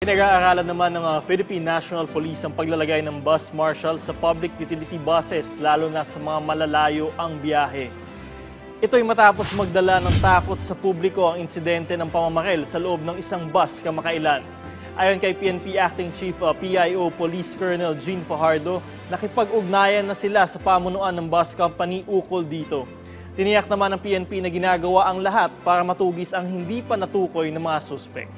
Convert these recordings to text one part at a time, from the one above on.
Pinag-aaralan naman ng Philippine National Police ang paglalagay ng bus marshal sa public utility buses, lalo na sa mga malalayo ang biyahe. Ito'y matapos magdala ng takot sa publiko ang insidente ng pamamaril sa loob ng isang bus kamakailan. Ayon kay PNP Acting Chief PIO Police Colonel Jean Fajardo, nakipag-ugnayan na sila sa pamunuan ng bus company ukol dito. Tiniyak naman ng PNP na ginagawa ang lahat para matugis ang hindi pa natukoy ng mga suspek.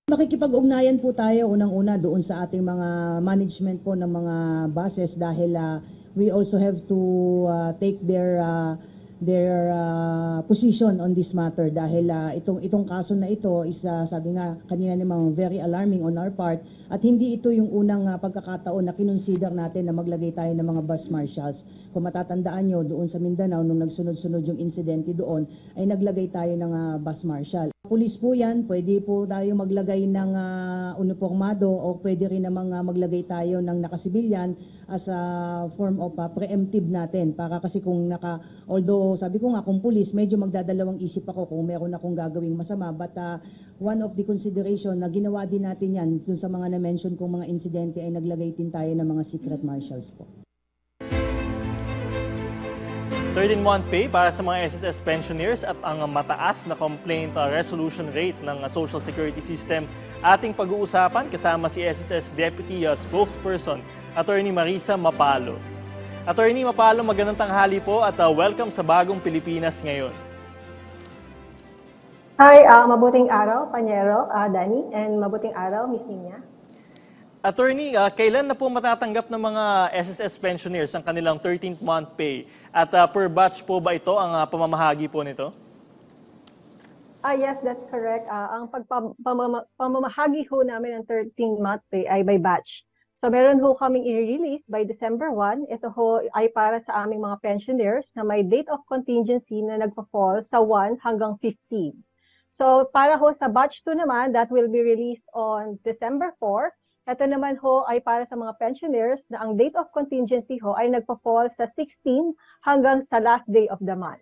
Makikipag-ugnayan po tayo unang-una doon sa ating mga management po ng mga buses dahil we also have to take their position on this matter dahil itong kaso na ito is sabi nga kanina namang very alarming on our part at hindi ito yung unang pagkakataon na kinonsider natin na maglagay tayo ng mga bus marshals. Kung matatandaan nyo, doon sa Mindanao nung nagsunod-sunod yung insidente doon ay naglagay tayo ng bus marshal. Pulis po yan, pwede po tayo maglagay ng uniformado o pwede rin namang maglagay tayo ng nakasibilyan as a form of preemptive natin para kasi kung although sabi ko nga kung pulis, medyo magdadalawang isip ako kung meron akong gagawing masama. But one of the consideration na ginawa din natin yan dun sa mga na-mention kong mga insidente ay naglagay din tayo ng mga secret marshals po. 13-month pay para sa mga SSS pensioners at ang mataas na complaint resolution rate ng Social Security System. Ating pag-uusapan kasama si SSS Deputy Spokesperson, Attorney Marisa Mapalo. Attorney Mapalo, magandang tanghali po at welcome sa Bagong Pilipinas ngayon. Hi, mabuting araw, Panyero, Danny, and mabuting araw, Miss Nina. Attorney, kailan na po matatanggap ng mga SSS pensioners ang kanilang 13th month pay? At per batch po ba ito ang pamamahagi po nito? Yes, that's correct. Ang pamamahagi ho namin ng 13th month pay ay by batch. So meron ho kaming i-release by December 1. Ito ho ay para sa aming mga pensioners na may date of contingency na nagpa-fall sa 1 hanggang 15. So para ho sa batch 2 naman, that will be released on December 4. Ito naman ho ay para sa mga pensioners na ang date of contingency ho ay nagpa-fall sa 16 hanggang sa last day of the month.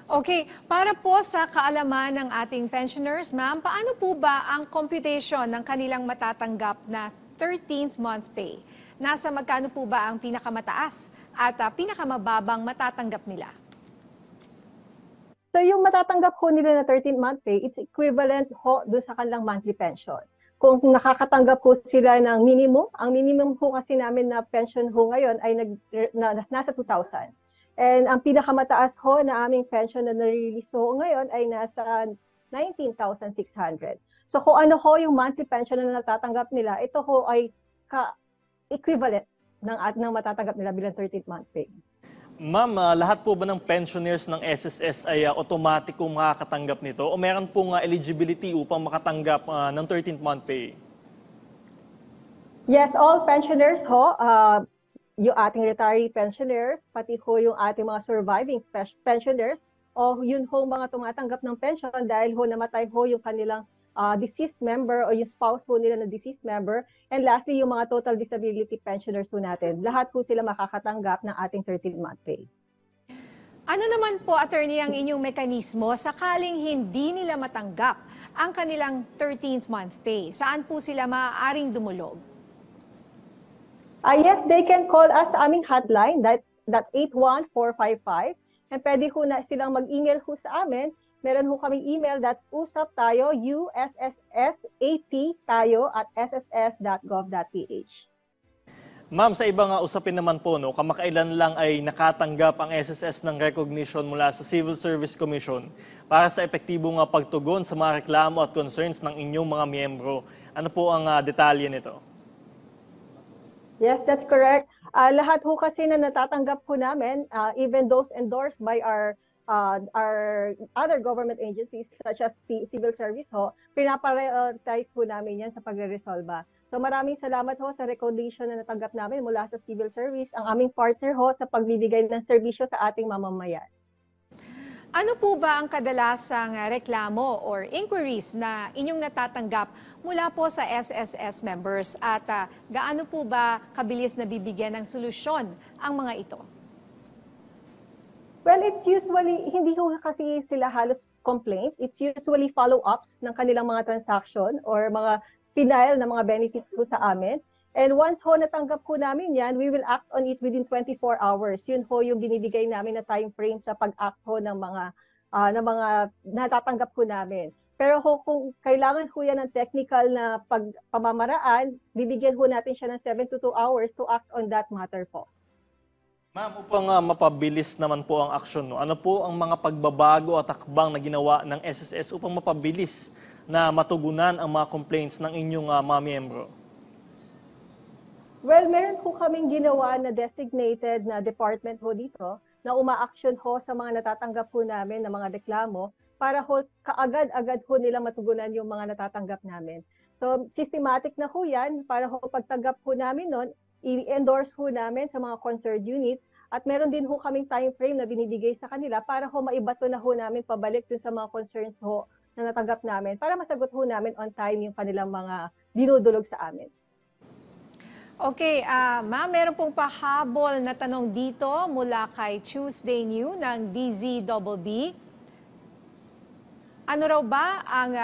Okay, para po sa kaalaman ng ating pensioners, ma'am, paano po ba ang computation ng kanilang matatanggap na 13th month pay? Nasa magkano po ba ang pinakamataas at pinakamababang matatanggap nila? So yung matatanggap ho nila na 13th month pay, it's equivalent ho doon sa kanilang monthly pension. Kung nakakatanggap po sila ng minimum, ang minimum po kasi namin na pension ho ngayon ay nasa 2,000. And ang pinakamataas ho na aming pension na nare-release ho ngayon ay nasa 19,600. So kung ano ho yung monthly pension na natatanggap nila, ito ho ay equivalent ng matatanggap nila bilang 13th month pay. Ma'am, lahat po ba ng pensioners ng SSS ay automatic kung makakatanggap nito o meron pong eligibility upang makatanggap ng 13th month pay? Yes, all pensioners ho, yung ating retiree pensioners, pati ho yung ating mga surviving pensioners, o yun ho mga tumatanggap ng pension dahil ho namatay ho yung kanilang deceased member o yung spouse ho nila na deceased member. And lastly, yung mga total disability pensioners ho natin. Lahat po sila makakatanggap ng ating 13th-month pay. Ano naman po, attorney, ang inyong mekanismo sakaling hindi nila matanggap ang kanilang 13th month pay? Saan po sila maaaring dumulog? Yes, they can call us sa aming hotline. That's 81455. And pwede ho na silang mag-email ho sa amin. Meron ho kaming email, that's usap tayo, USSSAT tayo @sss.gov.ph. Ma'am, sa ibang usapin naman po, kamakailan lang ay nakatanggap ang SSS ng recognition mula sa Civil Service Commission para sa epektibong pagtugon sa mga reklamo at concerns ng inyong mga miyembro. Ano po ang detalye nito? Yes, that's correct. Lahat ho kasi na natatanggap po namin, even those endorsed by our other government agencies such as Civil Service ho, pinaprioritize ho namin yan sa pagre-resolva. So maraming salamat ho sa recognition na natanggap namin mula sa Civil Service, ang aming partner ho sa pagbibigay ng serbisyo sa ating mamamayan. Ano po ba ang kadalasang reklamo or inquiries na inyong natatanggap mula po sa SSS members at gaano po ba kabilis na bibigyan ng solusyon ang mga ito? Well, it's usually, hindi ko kasi sila halos complaint. It's usually follow-ups ng kanilang mga transaction or mga final na mga benefits ho sa amin. And once ho natanggap ho namin yan, we will act on it within 24 hours. Yun ho yung binibigay namin na time frame sa pag-act ho ng mga natatanggap ho namin. Pero ho, kung kailangan ho yan ng technical na pamamaraan, bibigyan ho natin siya ng 7 to 2 hours to act on that matter po. Ma'am, upang mapabilis naman po ang aksyon, no? Ano po ang mga pagbabago at takbang na ginawa ng SSS upang mapabilis na matugunan ang mga complaints ng inyong mga miyembro? Well, meron po kaming ginawa na designated na department ho dito na uma-action ho sa mga natatanggap ho namin na mga reklamo para ho kaagad-agad ho nila matugunan yung mga natatanggap namin. So, systematic na ho yan para ho pagtanggap ho namin nun, i-endorse ho namin sa mga concerned units at meron din ho kaming time frame na binibigay sa kanila para ho maibato na ho namin pabalik dun sa mga concerns ho na natanggap namin para masagot ho namin on time yung kanilang mga dinudulog sa amin. Okay, ma'am, meron pong pahabol na tanong dito mula kay Tuesday New ng DZBB. Ano raw ba ang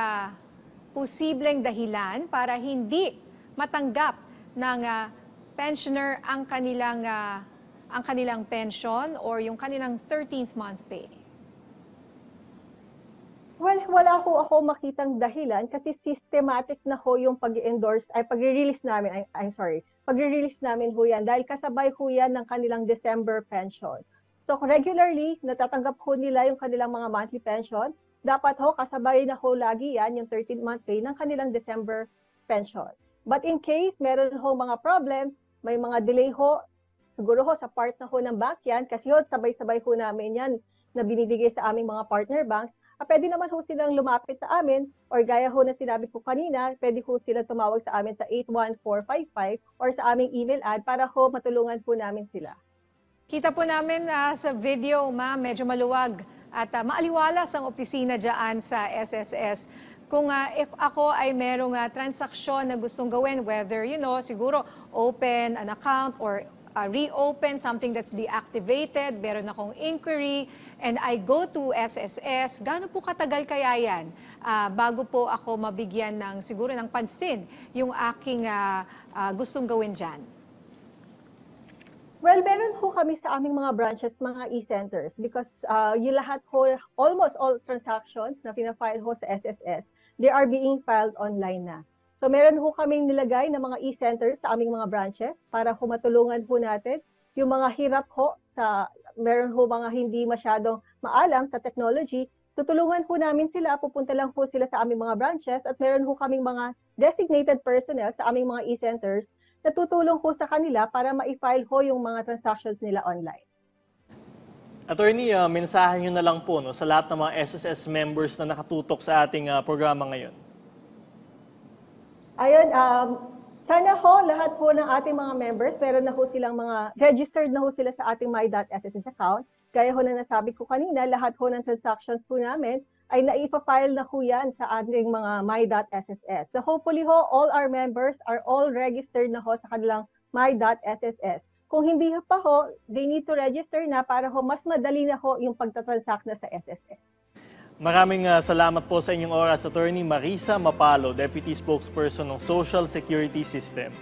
posibleng dahilan para hindi matanggap ng pensioner ang kanilang pension or yung kanilang 13th month pay? Well, wala ho ako makitang dahilan kasi systematic na ho yung pag-endorse, pag-release namin, pag-release namin ho yan dahil kasabay ho yan ng kanilang December pension. So regularly, natatanggap ho nila yung kanilang mga monthly pension. Dapat ho, kasabay na ho lagi yan yung 13th month pay ng kanilang December pension. But in case meron ho mga problems, may mga delay ho, siguro ho sa part na ho ng bank yan, kasi ho sabay-sabay ho namin yan na binibigay sa aming mga partner banks, pwede naman ho silang lumapit sa amin or gaya ho na sinabi ko kanina, pwede ho silang tumawag sa amin sa 81455 or sa aming email ad para ho matulungan po namin sila. Kita po namin sa video, ma'am, medyo maluwag at maaliwalas ang opisina dyan sa SSS. Kung ako ay merong transaksyon na gustong gawin, whether, siguro open an account or reopen something that's deactivated, meron akong inquiry, and I go to SSS, gaano po katagal kaya yan bago po ako mabigyan ng siguro ng pansin yung aking gustong gawin dyan? Well, meron ho kami sa aming mga branches, mga e-centers, because yung lahat ho, almost all transactions na pinafile ho sa SSS, they are being filed online na. So meron ho kaming nilagay na mga e-centers sa aming mga branches para ho matulungan ho natin yung mga hirap ho meron ho mga hindi masyadong maalam sa technology, tutulungan ho namin sila, pupunta lang ho sila sa aming mga branches at meron ho kaming mga designated personnel sa aming mga e-centers na tutulong ho sa kanila para ma-file ho yung mga transactions nila online. Attorney, mensahe nyo na lang po sa lahat ng mga SSS members na nakatutok sa ating programa ngayon. Ayun, sana ho, lahat po ng ating mga members, meron na ho silang registered na ho sila sa ating My.SSS account. Gaya ho na nasabi ko kanina, lahat ho ng transactions po namin ay naipafile na ho yan sa ating mga My.SSS. So hopefully ho, all our members are all registered na ho sa kanilang My.SSS. Kung hindi pa ho, they need to register na para ho mas madali na ho yung pagtatransact na sa SSS. Maraming salamat po sa inyong oras, Attorney Marisa Mapalo, Deputy Spokesperson ng Social Security System.